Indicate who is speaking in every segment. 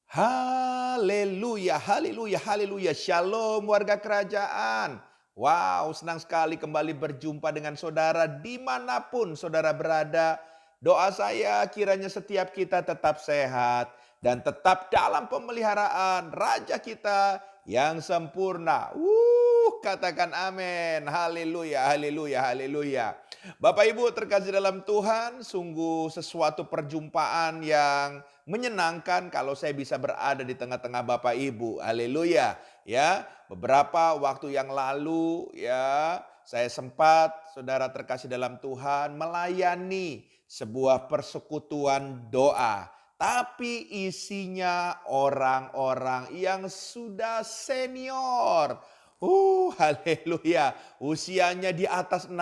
Speaker 1: Haleluya, haleluya, haleluya. Shalom warga kerajaan. Wow, senang sekali kembali berjumpa dengan saudara dimanapun saudara berada. Doa saya kiranya setiap kita tetap sehat dan tetap dalam pemeliharaan Raja kita yang sempurna. Katakan amin. Haleluya, haleluya, haleluya. Bapak Ibu terkasih dalam Tuhan, sungguh sesuatu perjumpaan yang menyenangkan kalau saya bisa berada di tengah-tengah Bapak Ibu. Haleluya. Ya, beberapa waktu yang lalu ya, saya sempat saudara terkasih dalam Tuhan melayani sebuah persekutuan doa. Tapi isinya orang-orang yang sudah senior. Haleluya. Usianya di atas 60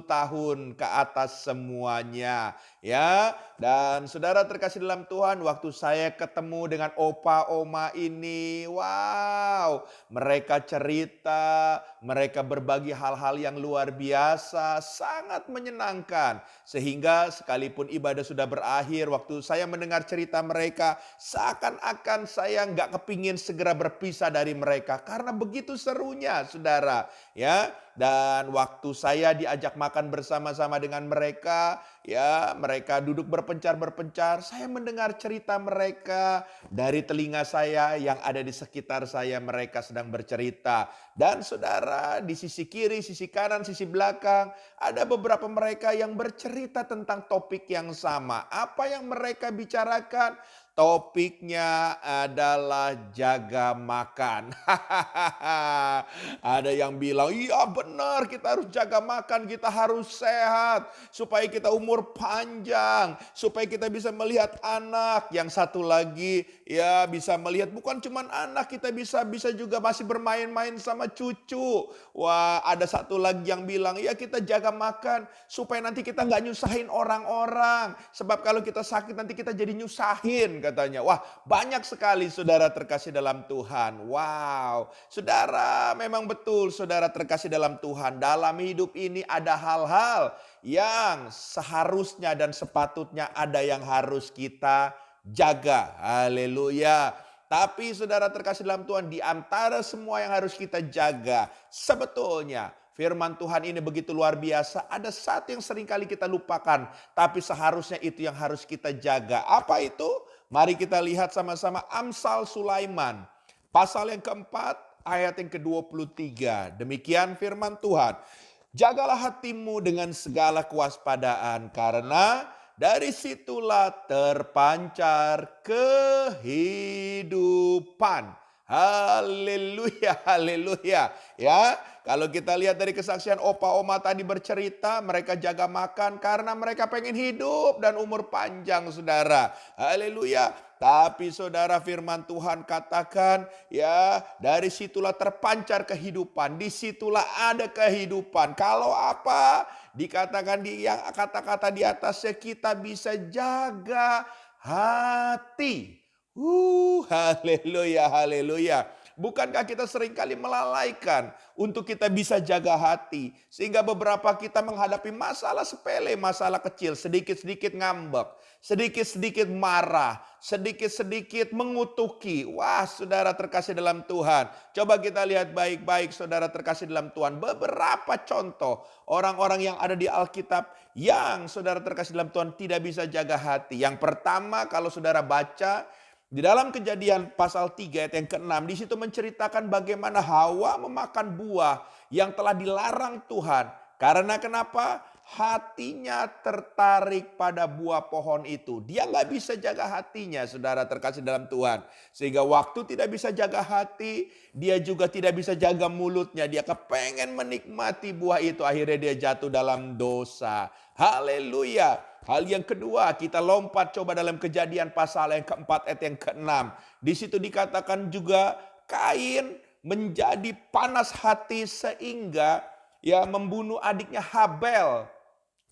Speaker 1: tahun ke atas semuanya. Ya, dan saudara terkasih dalam Tuhan, waktu saya ketemu dengan opa oma ini, wow, mereka cerita, mereka berbagi hal-hal yang luar biasa, sangat menyenangkan. Sehingga sekalipun ibadah sudah berakhir, waktu saya mendengar cerita mereka, seakan-akan saya nggak kepingin segera berpisah dari mereka. Karena begitu serunya, saudara. Ya, dan waktu saya diajak makan bersama-sama dengan mereka, ya, mereka duduk berpencar-berpencar. Saya mendengar cerita mereka dari telinga saya yang ada di sekitar saya. Mereka sedang bercerita. Dan saudara, di sisi kiri, sisi kanan, sisi belakang, ada beberapa mereka yang bercerita tentang topik yang sama. Apa yang mereka bicarakan? Topiknya adalah jaga makan. Ada yang bilang, iya benar kita harus jaga makan, kita harus sehat. Supaya kita umur panjang, supaya kita bisa melihat anak. Yang satu lagi ya bisa melihat bukan cuma anak, kita bisa juga masih bermain-main sama cucu. Wah, ada satu lagi yang bilang, ya kita jaga makan supaya nanti kita nggak nyusahin orang-orang. Sebab kalau kita sakit nanti kita jadi nyusahin katanya. Wah, banyak sekali saudara terkasih dalam Tuhan. Wow, saudara memang betul saudara terkasih dalam Tuhan. Dalam hidup ini ada hal-hal yang seharusnya dan sepatutnya ada yang harus kita jaga. Haleluya. Tapi saudara terkasih dalam Tuhan, di antara semua yang harus kita jaga, sebetulnya firman Tuhan ini begitu luar biasa. Ada satu yang seringkali kita lupakan, tapi seharusnya itu yang harus kita jaga. Apa itu? Mari kita lihat sama-sama Amsal Sulaiman. Pasal yang keempat, ayat yang ke-23. Demikian firman Tuhan. Jagalah hatimu dengan segala kewaspadaan, karena dari situlah terpancar kehidupan. Haleluya, haleluya. Ya, kalau kita lihat dari kesaksian opa oma tadi bercerita, mereka jaga makan karena mereka pengen hidup dan umur panjang, saudara. Haleluya. Tapi saudara, firman Tuhan katakan, ya dari situlah terpancar kehidupan. Disitulah ada kehidupan. Kalau apa? Dikatakan di yang kata-kata di atasnya, kita bisa jaga hati. Haleluya, haleluya. Bukankah kita seringkali melalaikan untuk kita bisa jaga hati. Sehingga beberapa kita menghadapi masalah sepele, masalah kecil. Sedikit-sedikit ngambek, sedikit-sedikit marah, sedikit-sedikit mengutuki. Wah, saudara terkasih dalam Tuhan. Coba kita lihat baik-baik saudara terkasih dalam Tuhan. Beberapa contoh orang-orang yang ada di Alkitab yang saudara terkasih dalam Tuhan tidak bisa jaga hati. Yang pertama, kalau saudara baca di dalam Kejadian pasal 3 ayat yang ke-6, di situ menceritakan bagaimana Hawa memakan buah yang telah dilarang Tuhan. Karena kenapa? Hatinya tertarik pada buah pohon itu. Dia nggak bisa jaga hatinya, saudara terkasih dalam Tuhan. Sehingga waktu tidak bisa jaga hati, dia juga tidak bisa jaga mulutnya. Dia kepengen menikmati buah itu, akhirnya dia jatuh dalam dosa. Haleluya. Hal yang kedua, kita lompat coba dalam Kejadian pasal yang keempat ayat yang ke-6. Di situ dikatakan juga Kain menjadi panas hati sehingga membunuh adiknya Habel.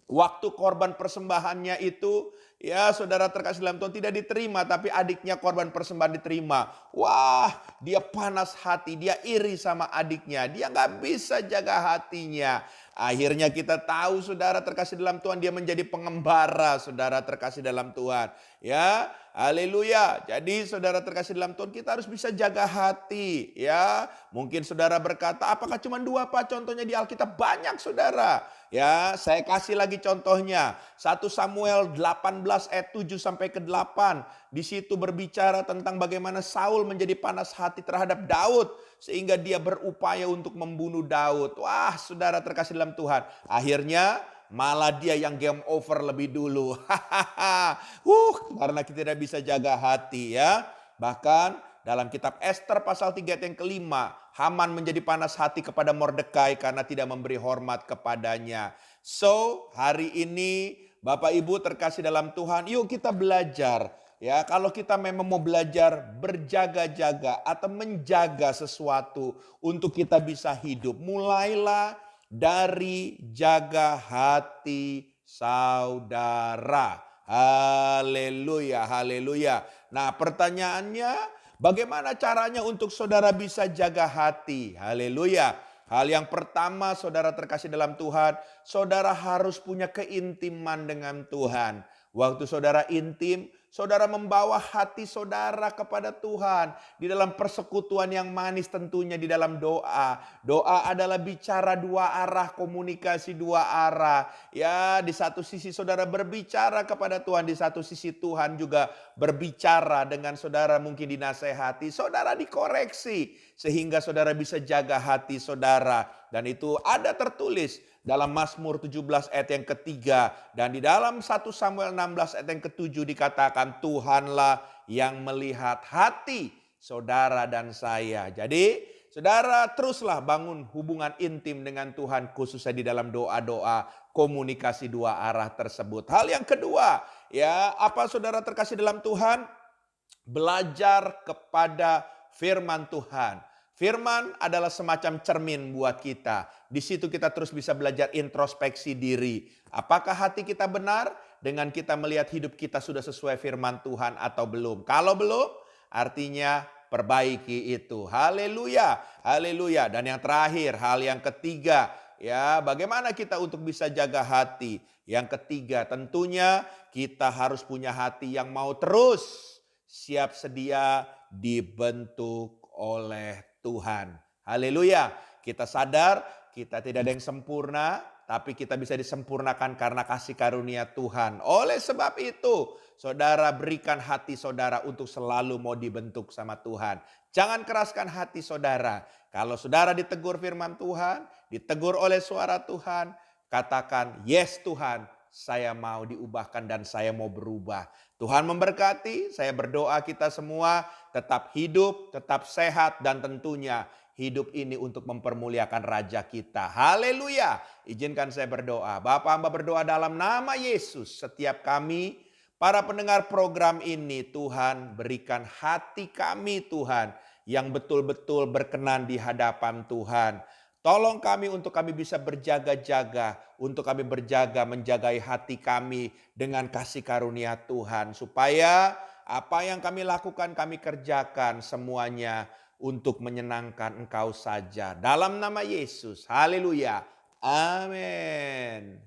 Speaker 1: Waktu korban persembahannya itu ya saudara terkasih dalam Tuhan tidak diterima, tapi adiknya korban persembahan diterima. Wah, dia panas hati, dia iri sama adiknya, dia nggak bisa jaga hatinya. Akhirnya kita tahu saudara terkasih dalam Tuhan, dia menjadi pengembara saudara terkasih dalam Tuhan. Ya, haleluya. Jadi saudara terkasih dalam Tuhan, kita harus bisa jaga hati. Ya, mungkin saudara berkata, apakah cuma dua Pak contohnya di Alkitab? Banyak saudara. Ya, saya kasih lagi contohnya. 1 Samuel 18 ayat 7 sampai ke 8. Di situ berbicara tentang bagaimana Saul menjadi panas hati terhadap Daud sehingga dia berupaya untuk membunuh Daud. Wah, saudara terkasih dalam Tuhan. Akhirnya malah dia yang game over lebih dulu. Karena kita tidak bisa jaga hati ya. Bahkan dalam kitab Esther pasal 3 ayat yang kelima, Haman menjadi panas hati kepada Mordekai karena tidak memberi hormat kepadanya. So, hari ini Bapak Ibu terkasih dalam Tuhan, yuk kita belajar. Ya, kalau kita memang mau belajar berjaga-jaga atau menjaga sesuatu untuk kita bisa hidup, mulailah dari jaga hati saudara. Haleluya, haleluya. Nah, pertanyaannya, bagaimana caranya untuk saudara bisa jaga hati? Haleluya. Hal yang pertama saudara terkasih dalam Tuhan, saudara harus punya keintiman dengan Tuhan. Waktu saudara intim, saudara membawa hati saudara kepada Tuhan. Di dalam persekutuan yang manis tentunya di dalam doa. Doa adalah bicara dua arah, komunikasi dua arah. Ya, di satu sisi saudara berbicara kepada Tuhan, di satu sisi Tuhan juga berbicara dengan saudara, mungkin dinasehati. Saudara dikoreksi sehingga saudara bisa jaga hati saudara. Dan itu ada tertulis dalam Mazmur 17 ayat yang ketiga. Dan di dalam 1 Samuel 16 ayat yang ketujuh dikatakan, Tuhanlah yang melihat hati saudara dan saya. Jadi saudara teruslah bangun hubungan intim dengan Tuhan, khususnya di dalam doa-doa komunikasi dua arah tersebut. Hal yang kedua, ya, apa saudara terkasih dalam Tuhan? Belajar kepada firman Tuhan. Firman adalah semacam cermin buat kita. Di situ kita terus bisa belajar introspeksi diri. Apakah hati kita benar dengan kita melihat hidup kita sudah sesuai firman Tuhan atau belum? Kalau belum, artinya perbaiki itu. Haleluya, haleluya. Dan yang terakhir, hal yang ketiga, ya, bagaimana kita untuk bisa jaga hati? Yang ketiga, tentunya kita harus punya hati yang mau terus siap sedia dibentuk oleh Tuhan. Haleluya. Kita sadar kita tidak ada yang sempurna, tapi kita bisa disempurnakan karena kasih karunia Tuhan. Oleh sebab itu, saudara berikan hati saudara untuk selalu mau dibentuk sama Tuhan. Jangan keraskan hati saudara. Kalau saudara ditegur firman Tuhan, ditegur oleh suara Tuhan, katakan, yes Tuhan, saya mau diubahkan dan saya mau berubah. Tuhan memberkati, saya berdoa kita semua tetap hidup, tetap sehat, dan tentunya hidup ini untuk mempermuliakan Raja kita. Haleluya. Izinkan saya berdoa. Bapa, hamba berdoa dalam nama Yesus. Setiap kami, para pendengar program ini, Tuhan berikan hati kami Tuhan, yang betul-betul berkenan di hadapan Tuhan. Tolong kami untuk kami bisa berjaga-jaga, untuk kami berjaga menjagai hati kami dengan kasih karunia Tuhan. Supaya apa yang kami lakukan kami kerjakan semuanya untuk menyenangkan Engkau saja. Dalam nama Yesus, haleluya, amin.